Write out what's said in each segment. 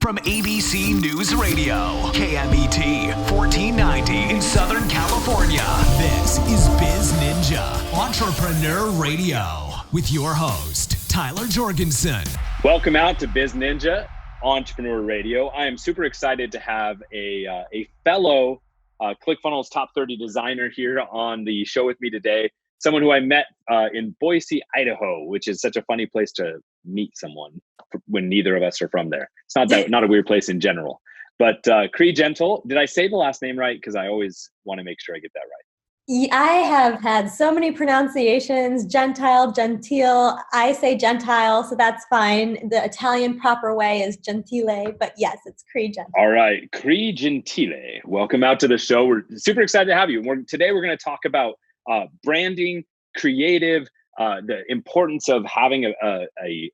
From ABC News Radio, KMET 1490 in Southern California. This is Biz Ninja Entrepreneur Radio with your host, Tyler Jorgensen. Welcome out to Biz Ninja Entrepreneur Radio. I am super excited to have a fellow ClickFunnels Top 30 designer here on the show with me today. Someone who I met in Boise, Idaho, which is such a funny place to meet someone when neither of us are from there. It's not a weird place in general. But Gentile, did I say the last name right? Because I always want to make sure I get that right. I have had so many pronunciations, Gentile, Gentile. I say Gentile, so that's fine. The Italian proper way is Gentile, but yes, it's Gentile. All right, Gentile. Welcome out to the show. We're super excited to have you. Today we're going to talk about branding, creative, the importance of having a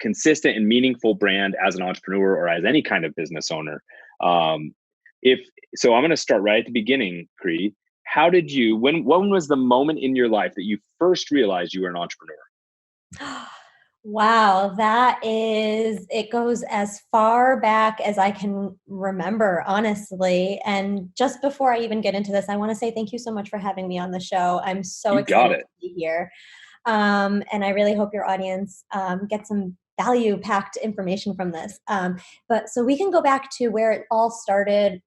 consistent and meaningful brand as an entrepreneur or as any kind of business owner. I'm going to start right at the beginning, Cree. How did you, when was the moment in your life that you first realized you were an entrepreneur? Wow, it goes as far back as I can remember, honestly. And just before I even get into this, I want to say thank you so much for having me on the show. I'm so excited to be here. And I really hope your audience gets some value-packed information from this. But so we can go back to where it all started.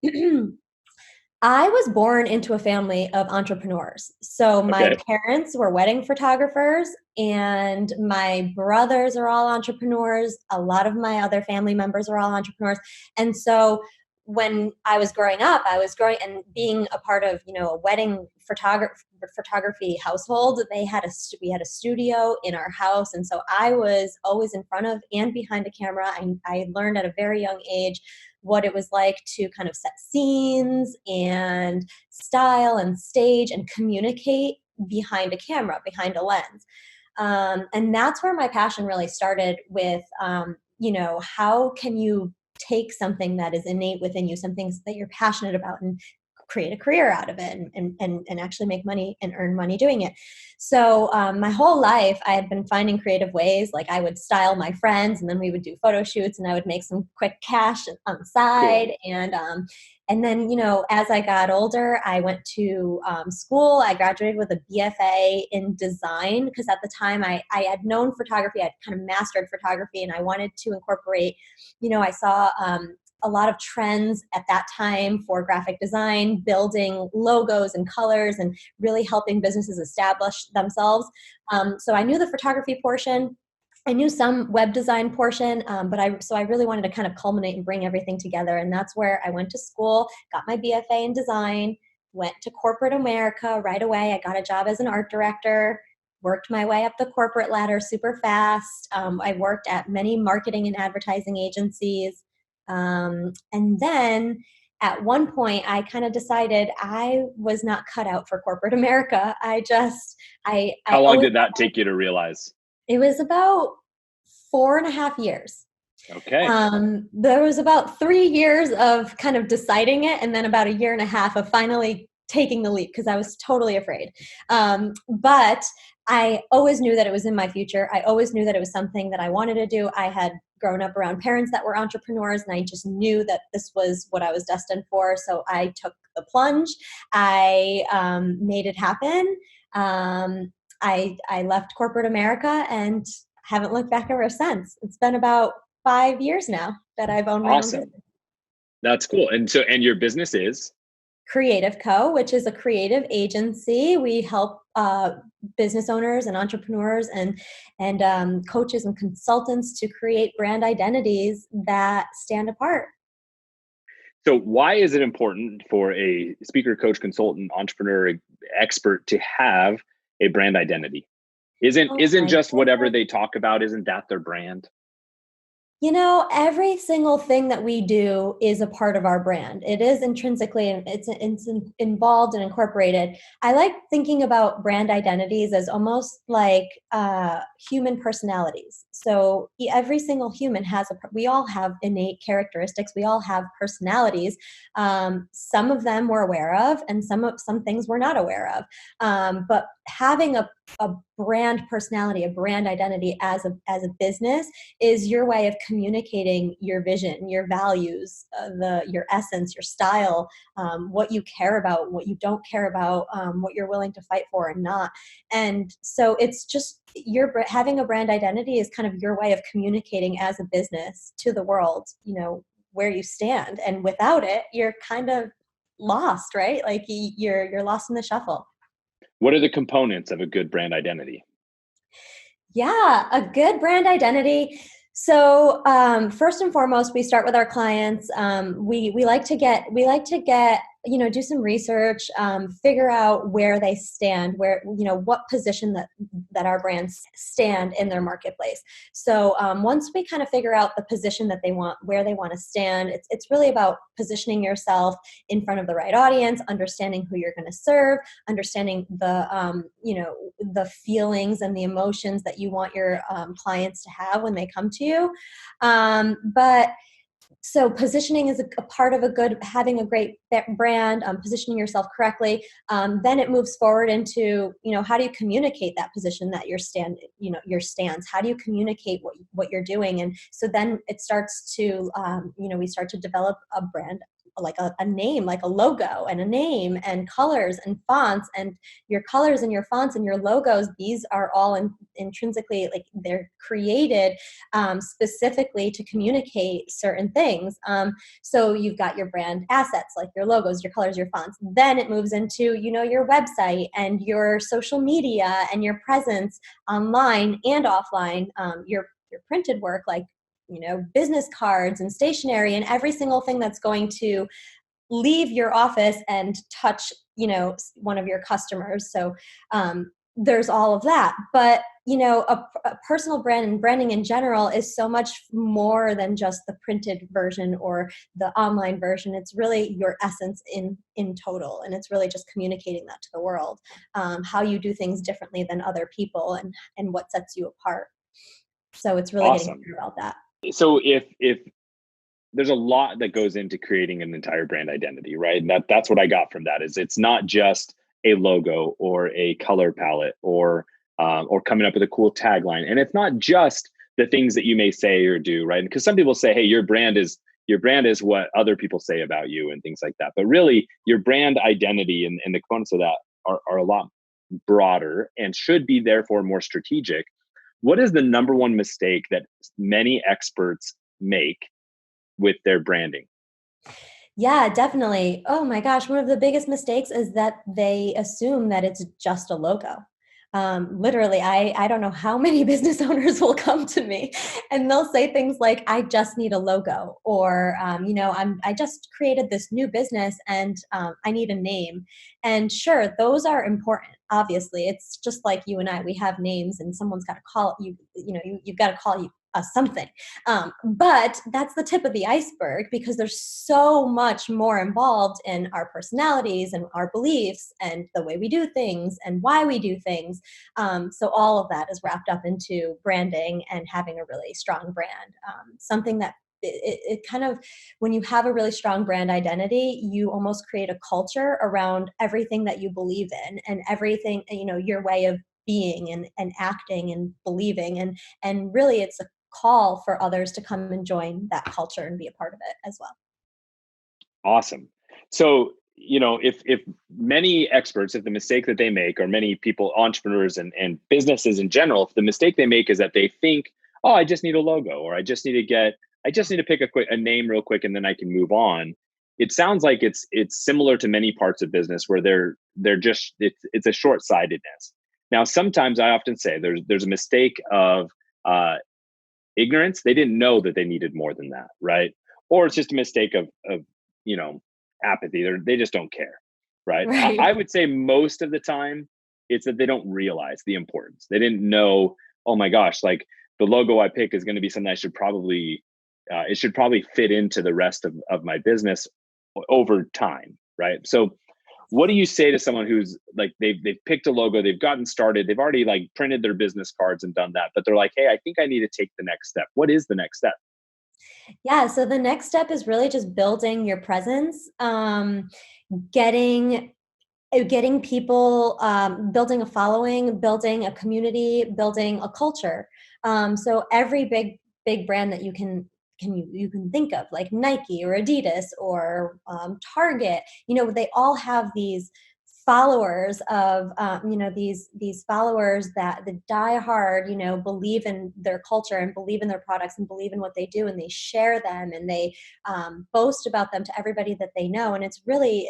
I was born into a family of entrepreneurs. So my parents were wedding photographers and my brothers are all entrepreneurs. A lot of my other family members are all entrepreneurs. And so when I was growing up, and being a part of, a wedding photography household. We had a studio in our house. And so I was always in front of and behind a camera. I learned at a very young age what it was like to kind of set scenes and style and stage and communicate behind a camera, behind a lens. And that's where my passion really started with, how can you take something that is innate within you, some things that you're passionate about, and create a career out of it and actually make money and earn money doing it. So my whole life I had been finding creative ways. Like I would style my friends and then we would do photo shoots and I would make some quick cash on the side. Cool. And then, as I got older, I went to school. I graduated with a BFA in design because at the time I had known photography. I'd kind of mastered photography and I wanted to incorporate, I saw a lot of trends at that time for graphic design, building logos and colors and really helping businesses establish themselves. So I knew the photography portion. I knew some web design portion, but I really wanted to kind of culminate and bring everything together. And that's where I went to school, got my BFA in design, went to corporate America right away. I got a job as an art director, worked my way up the corporate ladder super fast. I worked at many marketing and advertising agencies. And then at one point I kind of decided I was not cut out for corporate America. How long did that take you to realize? It was about 4.5 years. Okay. There was about 3 years of kind of deciding it, and then about 1.5 years of finally taking the leap because I was totally afraid. But I always knew that it was in my future. I always knew that it was something that I wanted to do. I had grown up around parents that were entrepreneurs, and I just knew that this was what I was destined for. So I took the plunge. I made it happen. I left corporate America and haven't looked back ever since. It's been about 5 years now that I've owned my own business. That's cool. And your business is? Creative Co., which is a creative agency. We help business owners and entrepreneurs and coaches and consultants to create brand identities that stand apart. So why is it important for a speaker, coach, consultant, entrepreneur, expert to have a brand identity? Isn't just whatever they talk about, isn't that their brand? Every single thing that we do is a part of our brand. It is intrinsically, it's involved and incorporated. I like thinking about brand identities as almost like human personalities. So every single human we all have innate characteristics. We all have personalities. Some of them we're aware of, and some things we're not aware of. But having a brand personality, a brand identity as a business is your way of communicating your vision, your values, your essence, your style, what you care about, what you don't care about, what you're willing to fight for and not. And so it's just having a brand identity is kind of your way of communicating as a business to the world, where you stand. And without it, you're kind of lost, right? Like you're lost in the shuffle. What are the components of a good brand identity? Yeah, a good brand identity. So first and foremost, we start with our clients. We like to get do some research, figure out where they stand, what position that our brands stand in their marketplace. So once we kind of figure out the position that they want, where they want to stand, it's really about positioning yourself in front of the right audience, understanding who you're going to serve, understanding the feelings and the emotions that you want your clients to have when they come to you. So positioning is a part of having a great brand, positioning yourself correctly. Then it moves forward into, how do you communicate that position that your stance? How do you communicate what you're doing? And so then it starts to, we start to develop a brand, like a name, like a logo and a name and colors and fonts, and your colors and your fonts and your logos. These are all intrinsically, like they're created specifically to communicate certain things. So you've got your brand assets, like your logos, your colors, your fonts. Then it moves into, your website and your social media and your presence online and offline, your printed work, like business cards and stationery and every single thing that's going to leave your office and touch, one of your customers. So there's all of that. But, a personal brand and branding in general is so much more than just the printed version or the online version. It's really your essence in total. And it's really just communicating that to the world, how you do things differently than other people and what sets you apart. So it's really Awesome. getting clear about that. So if there's a lot that goes into creating an entire brand identity, right? And that's what I got from that is it's not just a logo or a color palette or coming up with a cool tagline. And it's not just the things that you may say or do, right? Because some people say, hey, your brand is what other people say about you and things like that. But really your brand identity and the components of that are a lot broader and should be therefore more strategic. What is the number one mistake that many experts make with their branding? Yeah, definitely. Oh my gosh, one of the biggest mistakes is that they assume that it's just a logo. Literally, I don't know how many business owners will come to me and they'll say things like, I just need a logo, or, I just created this new business and I need a name. And sure, those are important. Obviously, it's just like you and I, we have names and someone's got to call you, you've got to call you something. But that's the tip of the iceberg, because there's so much more involved in our personalities and our beliefs and the way we do things and why we do things. So all of that is wrapped up into branding and having a really strong brand. Something that it kind of, when you have a really strong brand identity, you almost create a culture around everything that you believe in and everything, your way of being and acting and believing. And really it's a call for others to come and join that culture and be a part of it as well. Awesome. So, if many experts, if the mistake that they make, or many people, entrepreneurs and businesses in general, if the mistake they make is that they think, oh, I just need a logo, or I just need to pick a name real quick and then I can move on. It sounds like it's similar to many parts of business where they're just, it's a short-sightedness. Now, sometimes I often say there's a mistake of ignorance. They didn't know that they needed more than that, right? Or it's just a mistake of apathy. They just don't care, right? Right. I would say most of the time it's that they don't realize the importance. They didn't know, oh my gosh, like the logo I pick is going to be something I should probably, it should probably fit into the rest of my business over time, right? So what do you say to someone who's like, they've picked a logo, they've gotten started, they've already like printed their business cards and done that, but they're like, hey, I think I need to take the next step. What is the next step? Yeah. So the next step is really just building your presence, getting getting people, building a following, building a community, building a culture. So every big brand that you can think of, like Nike or Adidas or Target, they all have these followers of these followers that the die hard believe in their culture and believe in their products and believe in what they do, and they share them and they boast about them to everybody that they know. And it's really,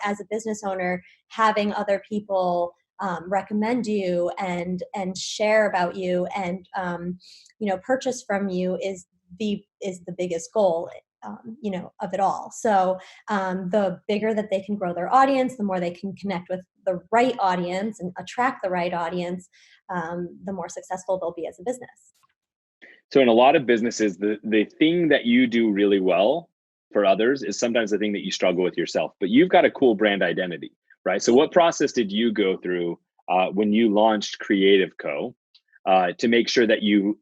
as a business owner, having other people recommend you and share about you and purchase from you is the biggest goal of it all. So the bigger that they can grow their audience, the more they can connect with the right audience and attract the right audience, the more successful they'll be as a business. So in a lot of businesses, the thing that you do really well for others is sometimes the thing that you struggle with yourself, but you've got a cool brand identity, right? So what process did you go through when you launched Creative Co. To make sure that you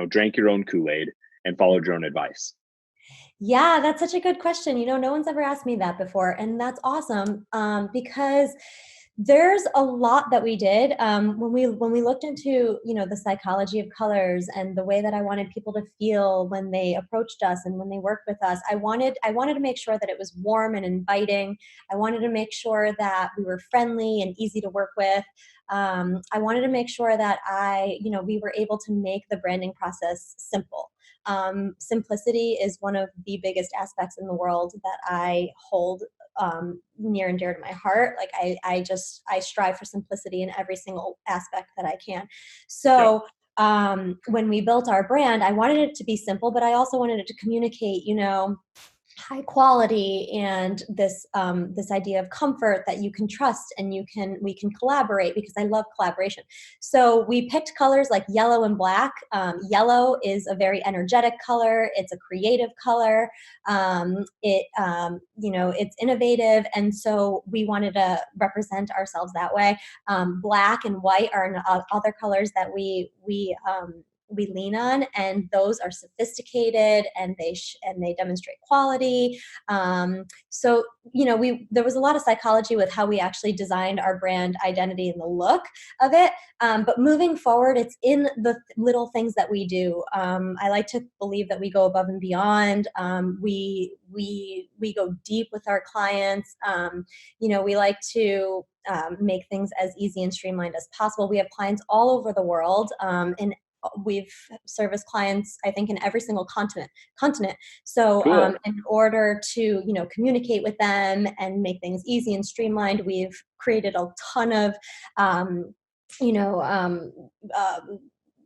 drank your own Kool-Aid and followed your own advice? Yeah, that's such a good question. No one's ever asked me that before. And that's awesome, because there's a lot that we did when we looked into the psychology of colors and the way that I wanted people to feel when they approached us and when they worked with us. I wanted to make sure that it was warm and inviting. I wanted to make sure that we were friendly and easy to work with. I wanted to make sure that we were able to make the branding process simple. Simplicity is one of the biggest aspects in the world that I hold near and dear to my heart. Like I strive for simplicity in every single aspect that I can. So when we built our brand, I wanted it to be simple, but I also wanted it to communicate, high quality and this idea of comfort that you can trust and we can collaborate, because I love collaboration. So we picked colors like yellow and black. Yellow is a very energetic color. It's a creative color. It's innovative, and so we wanted to represent ourselves that way. Black and white are other colors that we lean on, and those are sophisticated and they demonstrate quality. So there was a lot of psychology with how we actually designed our brand identity and the look of it. But moving forward, it's in the little things that we do. I like to believe that we go above and beyond. We go deep with our clients. We like to make things as easy and streamlined as possible. We have clients all over the world, and we've serviced clients, I think, in every single continent. So Cool. in order to, communicate with them and make things easy and streamlined, we've created a ton of,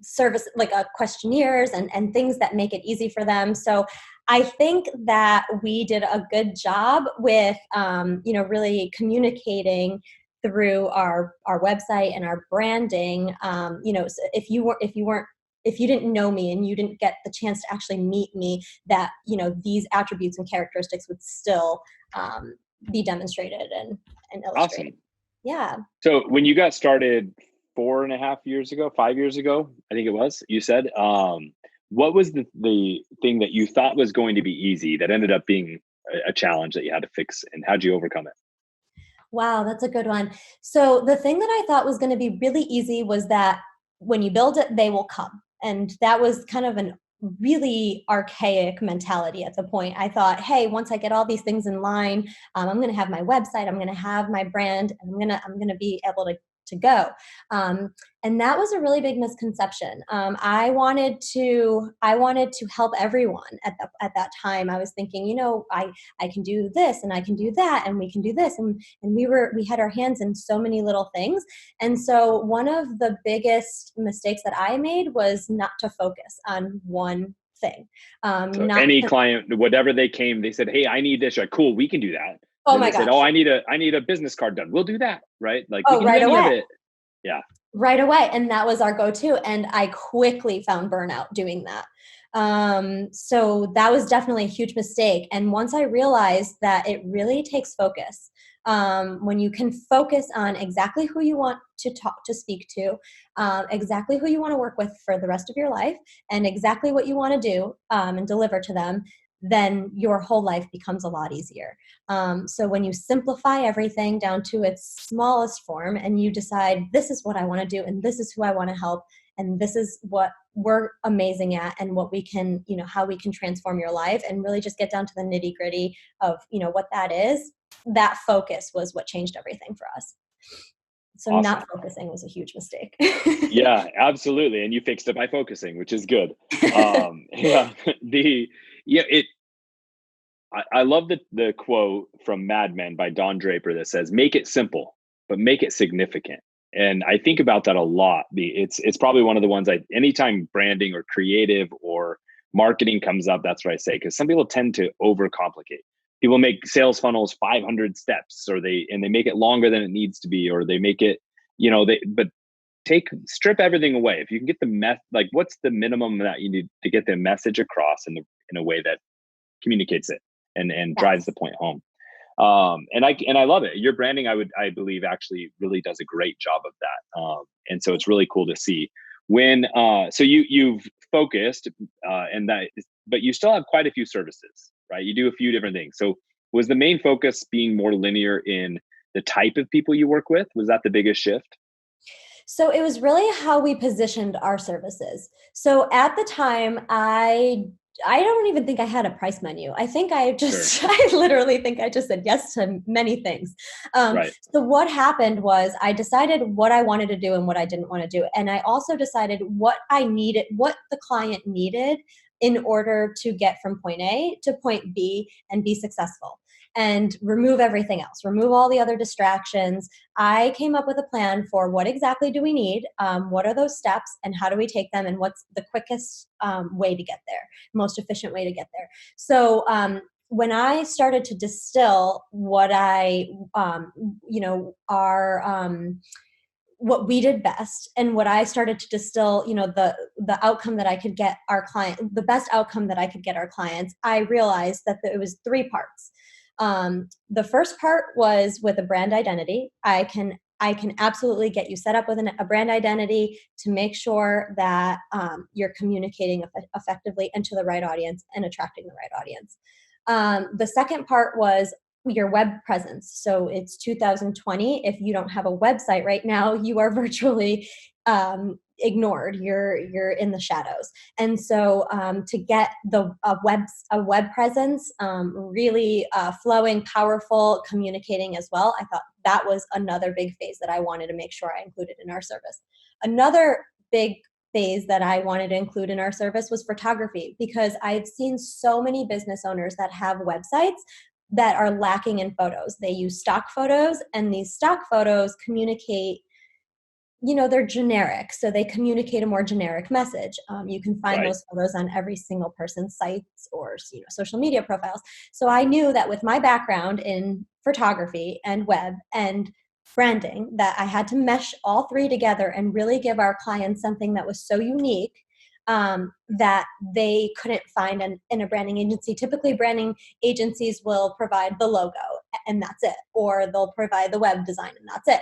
service, like questionnaires and things that make it easy for them. So I think that we did a good job with, really communicating through our website and our branding. So if you didn't know me and you didn't get the chance to actually meet me, that these attributes and characteristics would still be demonstrated and illustrated. Awesome. Yeah. So when you got started 5 years ago, I think it was, you said, what was the thing that you thought was going to be easy that ended up being a challenge that you had to fix, and how'd you overcome it? Wow, that's a good one. So the thing that I thought was going to be really easy was that when you build it, they will come. And that was kind of an really archaic mentality at the point. I thought, hey, once I get all these things in line, I'm going to have my website, I'm going to have my brand, and I'm going to be able to go. And that was a really big misconception. I wanted to help everyone at that time. I was thinking, I can do this and I can do that and we can do this. And we had our hands in so many little things. And so one of the biggest mistakes that I made was not to focus on one thing. So any client, whatever they came, they said, hey, I need this. You're like, cool, we can do that. Oh then my they gosh. said, oh, I need a business card done. We'll do that. Right. Like we can right do any away. of it. Yeah. Right away. And that was our go-to. And I quickly found burnout doing that. So that was definitely a huge mistake. And once I realized that it really takes focus, when you can focus on exactly who you want to speak to, exactly who you want to work with for the rest of your life, and exactly what you want to do and deliver to them, then your whole life becomes a lot easier. So when you simplify everything down to its smallest form and you decide, this is what I want to do and this is who I want to help and this is what we're amazing at and what we can, how we can transform your life, and really just get down to the nitty gritty of, what that is, that focus was what changed everything for us. So Awesome. Not focusing was a huge mistake. Yeah, absolutely. And you fixed it by focusing, which is good. I love the quote from Mad Men by Don Draper that says, "Make it simple, but make it significant." And I think about that a lot. It's probably one of the ones anytime branding or creative or marketing comes up, that's what I say, because some people tend to overcomplicate. People make sales funnels 500 steps, or they make it longer than it needs to be, or they make it, but strip everything away. If you can get like, what's the minimum that you need to get the message across in a way that communicates it and drives the point home. And I love it. Your branding, I believe, actually really does a great job of that. And so it's really cool to see when, so you've focused, but you still have quite a few services, right? You do a few different things. So was the main focus being more linear in the type of people you work with? Was that the biggest shift? So it was really how we positioned our services. So at the time, I don't even think I had a price menu. I think Sure. I literally think I just said yes to many things. Right. So what happened was I decided what I wanted to do and what I didn't want to do. And I also decided what the client needed in order to get from point A to point B and be successful, and remove everything else, remove all the other distractions. I came up with a plan for what exactly do we need, what are those steps, and how do we take them, and what's the quickest way to get there, most efficient way to get there. So when I started to distill what what we did best, and what I started to distill, the outcome that I could get our client, the best outcome that I could get our clients, I realized that it was 3 parts. The first part was with a brand identity. I can absolutely get you set up with a brand identity to make sure that you're communicating effectively and to the right audience and attracting the right audience. The second part was your web presence. So it's 2020. If you don't have a website right now, you are virtually ignored. You're in the shadows. And so to get a web presence really flowing, powerful, communicating as well, I thought that was another big phase that I wanted to make sure I included in our service. Another big phase that I wanted to include in our service was photography, because I've seen so many business owners that have websites that are lacking in photos. They use stock photos, and these stock photos communicate, they're generic. So they communicate a more generic message. You can find those photos on every single person's sites or, social media profiles. So I knew that with my background in photography and web and branding, that I had to mesh all 3 together and really give our clients something that was so unique that they couldn't find in a branding agency. Typically, branding agencies will provide the logo and that's it, or they'll provide the web design and that's it.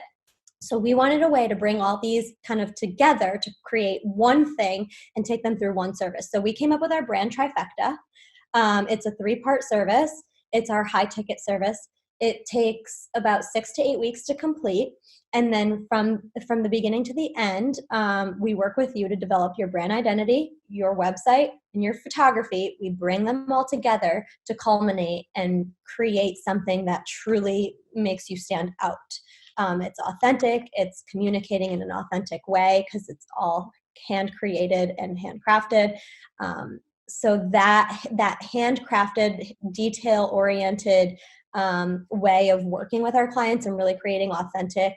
So we wanted a way to bring all these kind of together to create one thing and take them through one service. So we came up with our brand trifecta. It's a 3-part service. It's our high ticket service. It takes about 6 to 8 weeks to complete. And then from the beginning to the end, we work with you to develop your brand identity, your website, and your photography. We bring them all together to culminate and create something that truly makes you stand out. It's authentic. It's communicating in an authentic way because it's all hand created and handcrafted. So that handcrafted, detail oriented way of working with our clients and really creating authentic,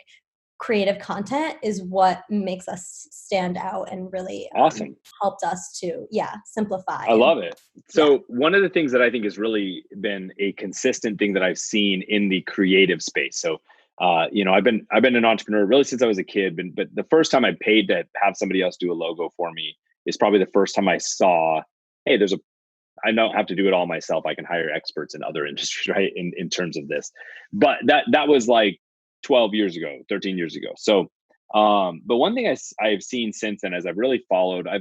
creative content is what makes us stand out and really awesome. Helped us to simplify. I love it. So one of the things that I think has really been a consistent thing that I've seen in the creative space. So I've been an entrepreneur really since I was a kid, but the first time I paid to have somebody else do a logo for me is probably the first time I saw, hey, I don't have to do it all myself. I can hire experts in other industries, right? In terms of this, but that was like 12 years ago, 13 years ago. So, but one thing I've seen since then, as I've really followed, I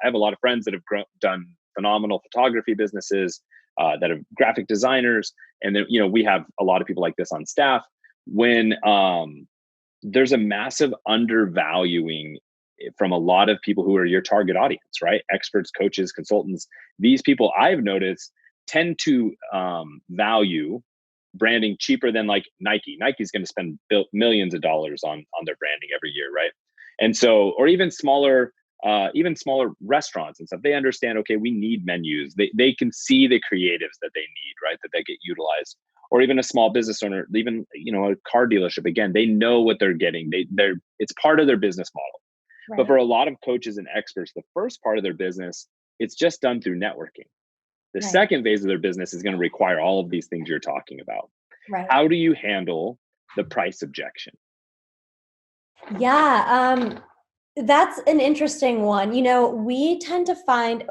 have a lot of friends that have done phenomenal photography businesses. that are graphic designers. And then, we have a lot of people like this on staff. When there's a massive undervaluing from a lot of people who are your target audience, right? Experts, coaches, consultants. These people I've noticed tend to value branding cheaper than like Nike. Nike's going to spend millions of dollars on their branding every year, right? And so, or even smaller restaurants and stuff, they understand, okay, we need menus. They can see the creatives that they need, right? That they get utilized. Or even a small business owner, even, a car dealership, again, they know what they're getting. It's part of their business model. Right. But for a lot of coaches and experts, the first part of their business, it's just done through networking. The right. second phase of their business is going to require all of these things you're talking about. Right. How do you handle the price objection? Yeah, that's an interesting one. We tend to find,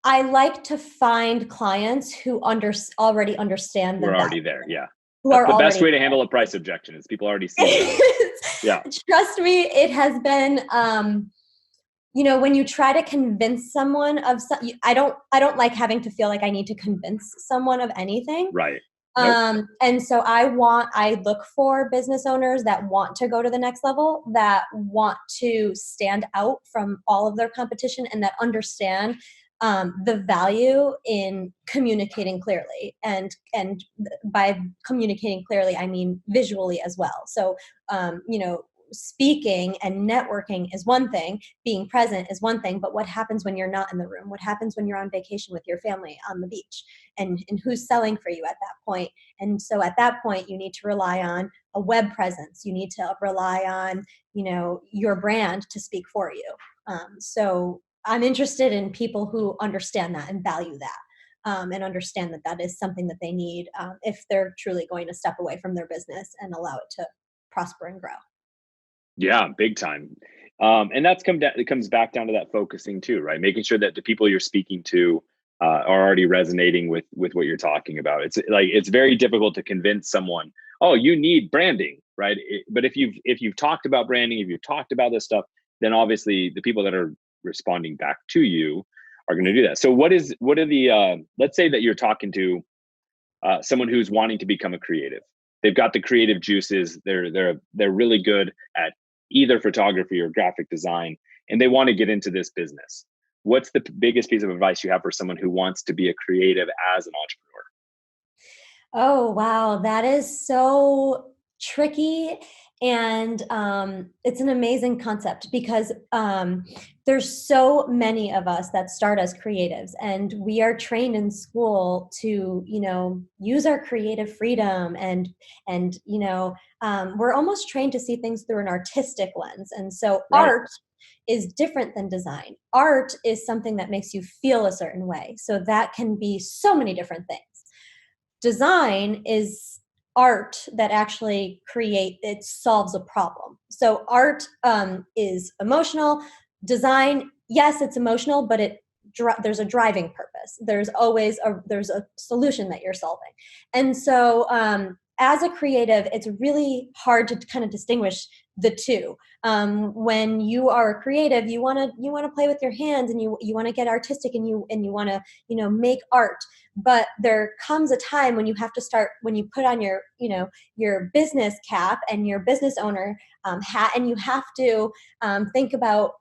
I like to find clients who already understand. We're already there, yeah. That's the best way to handle a price objection is people already see it. Yeah. Trust me, it has been, when you try to convince someone of I don't like having to feel like I need to convince someone of anything. Right. Nope. And so I look for business owners that want to go to the next level, that want to stand out from all of their competition, and that understand the value in communicating clearly. And by communicating clearly, I mean visually as well. So, speaking and networking is one thing, being present is one thing, but what happens when you're not in the room? What happens when you're on vacation with your family on the beach? And who's selling for you at that point? And so at that point, you need to rely on a web presence. You need to rely on, your brand to speak for you. So I'm interested in people who understand that and value that. And understand that is something that they need if they're truly going to step away from their business and allow it to prosper and grow. Yeah, big time. And it comes back down to that focusing too, right? Making sure that the people you're speaking to are already resonating with what you're talking about. It's very difficult to convince someone, oh, you need branding, right? But if you've talked about branding, if you've talked about this stuff, then obviously the people that are responding back to you are going to do that. So let's say that you're talking to someone who's wanting to become a creative. They've got the creative juices. They're really good at either photography or graphic design, and they want to get into this business. What's the biggest piece of advice you have for someone who wants to be a creative as an entrepreneur? Oh, wow. That is so tricky. And it's an amazing concept because there's so many of us that start as creatives, and we are trained in school to, use our creative freedom and we're almost trained to see things through an artistic lens. And so Right. Art is different than design. Art is something that makes you feel a certain way. So that can be so many different things. Design is art that actually it solves a problem. So art is emotional. Design, yes, it's emotional, but there's a driving purpose. There's always there's a solution that you're solving. And so as a creative, it's really hard to kind of distinguish the two. When you are a creative, you want to play with your hands, and you want to get artistic, and you want to make art. But there comes a time when you have to start, when you put on your business cap and your business owner hat, and you have to think about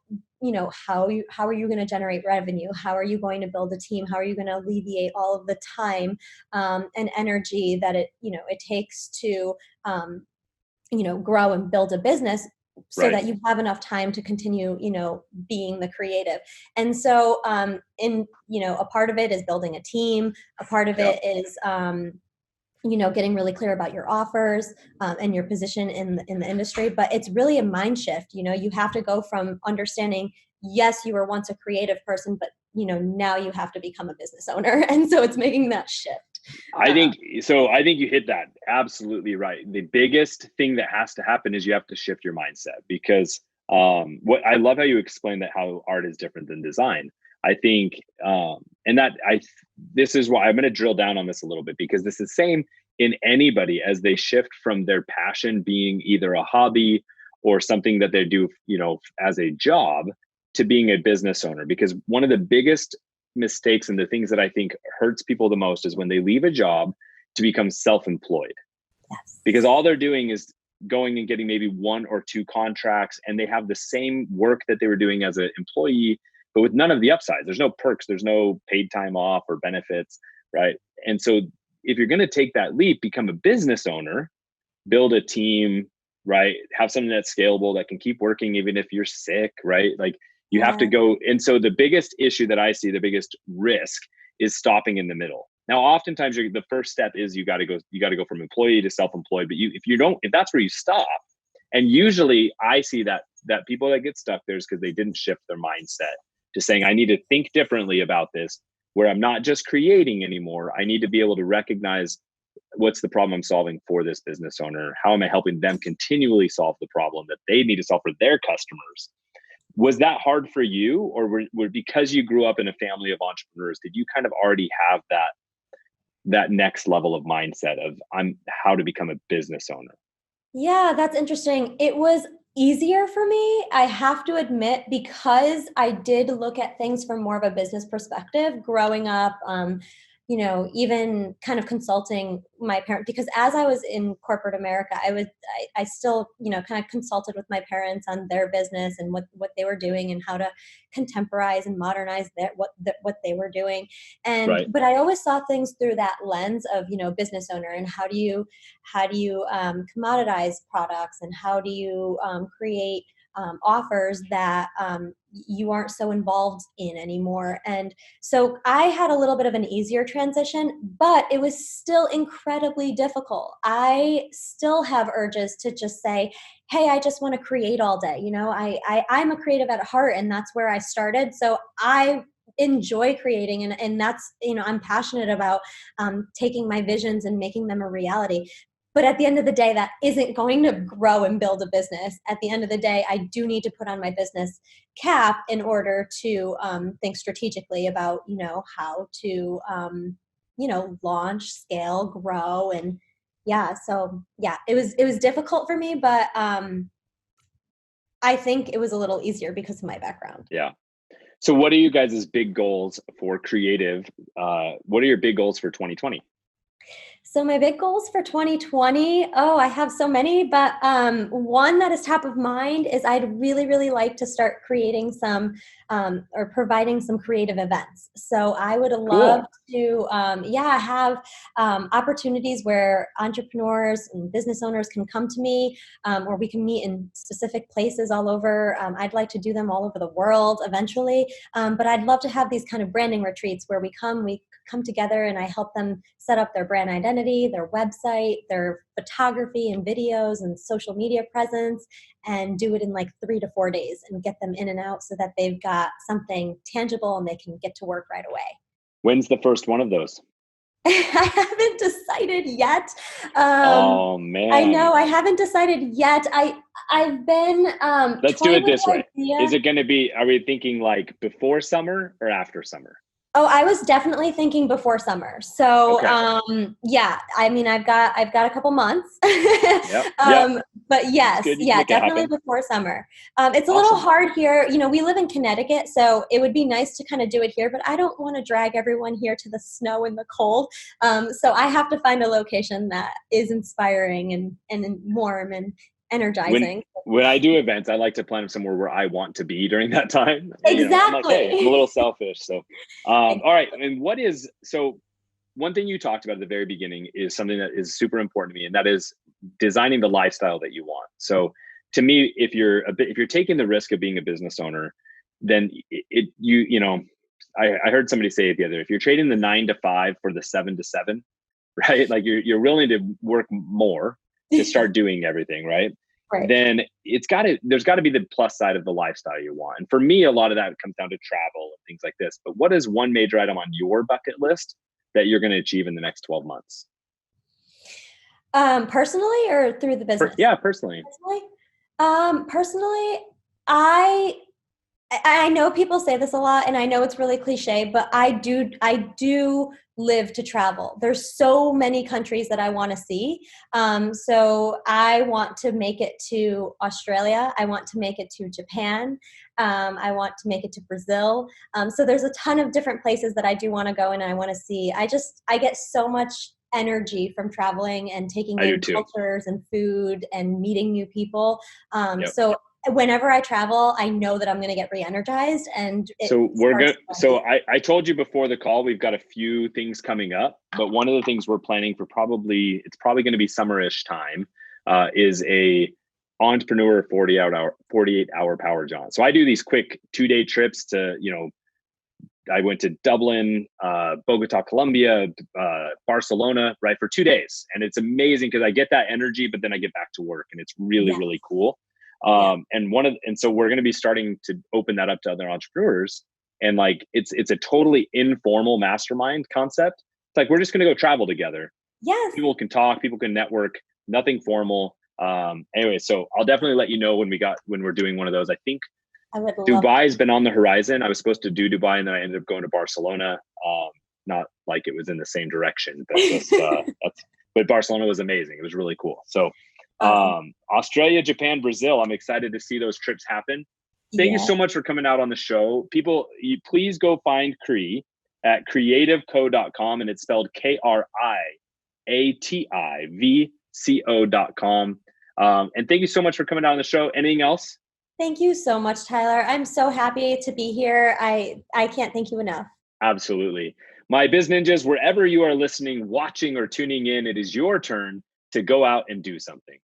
how are you going to generate revenue? How are you going to build a team? How are you going to alleviate all of the time and energy that it takes to grow and build a business, so Right. that you have enough time to continue, being the creative. And so, a part of it is building a team. A part of it is, getting really clear about your offers and your position in the industry. But it's really a mind shift. You have to go from understanding, yes, you were once a creative person, but now you have to become a business owner. And so it's making that shift. I think you hit that absolutely right. The biggest thing that has to happen is you have to shift your mindset, because what I love how you explained that, how art is different than design. I think, this is why I'm going to drill down on this a little bit, because this is the same in anybody as they shift from their passion being either a hobby or something that they do, as a job, to being a business owner. Because one of the biggest mistakes and the things that I think hurts people the most is when they leave a job to become self-employed. Yes. Because all they're doing is going and getting maybe 1 or 2 contracts, and they have the same work that they were doing as an employee, but with none of the upsides. There's no perks, there's no paid time off or benefits, right? And so if you're going to take that leap, become a business owner, build a team, right? Have something that's scalable that can keep working even if you're sick, right? Like you have to go. And so the biggest issue that I see, the biggest risk is stopping in the middle. Now, oftentimes the first step is you got to go from employee to self-employed. But if that's where you stop, and usually I see that people that get stuck there is because they didn't shift their mindset to saying, I need to think differently about this, where I'm not just creating anymore. I need to be able to recognize what's the problem I'm solving for this business owner? How am I helping them continually solve the problem that they need to solve for their customers? Was that hard for you, or were because you grew up in a family of entrepreneurs, did you kind of already have that next level of mindset of how to become a business owner? Yeah, that's interesting. It was easier for me, I have to admit, because I did look at things from more of a business perspective growing up. Even kind of consulting my parents, because as I was in corporate America, I still, kind of consulted with my parents on their business and what they were doing and how to contemporize and modernize what they were doing. And, Right. but I always saw things through that lens of, business owner, and how do you commoditize products, and how do you create offers that you aren't so involved in anymore. And so I had a little bit of an easier transition, but it was still incredibly difficult. I still have urges to just say, hey, I just want to create all day. I'm a creative at heart, and that's where I started. So I enjoy creating, and that's, I'm passionate about taking my visions and making them a reality. But at the end of the day, that isn't going to grow and build a business. At the end of the day, I do need to put on my business cap in order to think strategically about, how to, launch, scale, grow. And it was difficult for me, but I think it was a little easier because of my background. Yeah. So what are you guys' big goals for creative? What are your big goals for 2020? So my big goals for 2020, I have so many, but one that is top of mind is I'd really, really like to start creating some or providing some creative events. So I would love to, have opportunities where entrepreneurs and business owners can come to me, or we can meet in specific places all over. I'd like to do them all over the world eventually, but I'd love to have these kind of branding retreats where we come together and I help them set up their brand identity, their website, their photography and videos and social media presence, and do it in like 3 to 4 days and get them in and out so that they've got something tangible and they can get to work right away. When's the first one of those? I haven't decided yet. Oh man. I know, I haven't decided yet. I've been Let's do it this way. Idea. Is it going to be, are we thinking like before summer or after summer? Oh, I was definitely thinking before summer. So, Okay. I've got a couple months. Yep. But yes, definitely before summer. It's a little hard here. We live in Connecticut, so it would be nice to kind of do it here, but I don't want to drag everyone here to the snow and the cold. So I have to find a location that is inspiring and warm and energizing. When I do events, I like to plan somewhere where I want to be during that time. Exactly. I'm like, hey, I'm a little selfish. So, all right. And one thing you talked about at the very beginning is something that is super important to me, and that is designing the lifestyle that you want. So to me, if you're taking the risk of being a business owner, then I heard somebody say it the other day, if you're trading the 9 to 5 for the 7 to 7, right? Like you're willing to work more to start doing everything, right? Right. Then there's got to be the plus side of the lifestyle you want. And for me, a lot of that comes down to travel and things like this. But what is one major item on your bucket list that you're going to achieve in the next 12 months? Personally or through the business? Yeah, personally. Personally, I I know people say this a lot, and I know it's really cliche, but I do live to travel. There's so many countries that I want to see. So I want to make it to Australia. I want to make it to Japan. I want to make it to Brazil. So there's a ton of different places that I do want to go and I want to see. I get so much energy from traveling and taking in cultures and food and meeting new people. So whenever I travel, I know that I'm going to get re-energized. And I told you before the call, we've got a few things coming up, but one of the things we're planning for it's probably going to be summerish time, is a entrepreneur 48-hour power jaunt. So I do these quick 2-day trips to, I went to Dublin, Bogota, Colombia, Barcelona, right, for 2 days. And it's amazing because I get that energy, but then I get back to work and it's really, really cool. And so we're going to be starting to open that up to other entrepreneurs. And like, it's a totally informal mastermind concept. It's like, we're just going to go travel together. Yes. People can talk, people can network, nothing formal. Anyway, so I'll definitely let you know when we're doing one of those. I think Dubai's been on the horizon. I was supposed to do Dubai and then I ended up going to Barcelona. Not like it was in the same direction, but Barcelona was amazing. It was really cool. So, Australia, Japan, Brazil. I'm excited to see those trips happen. Thank you so much for coming out on the show. People, please go find Cree at creativeco.com, and it's spelled KRIATIVCO.com. And thank you so much for coming out on the show. Anything else? Thank you so much, Tyler. I'm so happy to be here. I can't thank you enough. Absolutely. My Biz Ninjas, wherever you are listening, watching, or tuning in, it is your turn to go out and do something.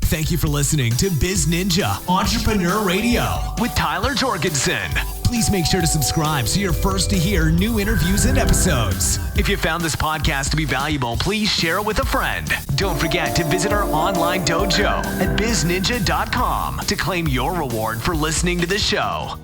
Thank you for listening to Biz Ninja Entrepreneur Radio with Tyler Jorgensen. Please make sure to subscribe so you're first to hear new interviews and episodes. If you found this podcast to be valuable, please share it with a friend. Don't forget to visit our online dojo at bizninja.com to claim your reward for listening to the show.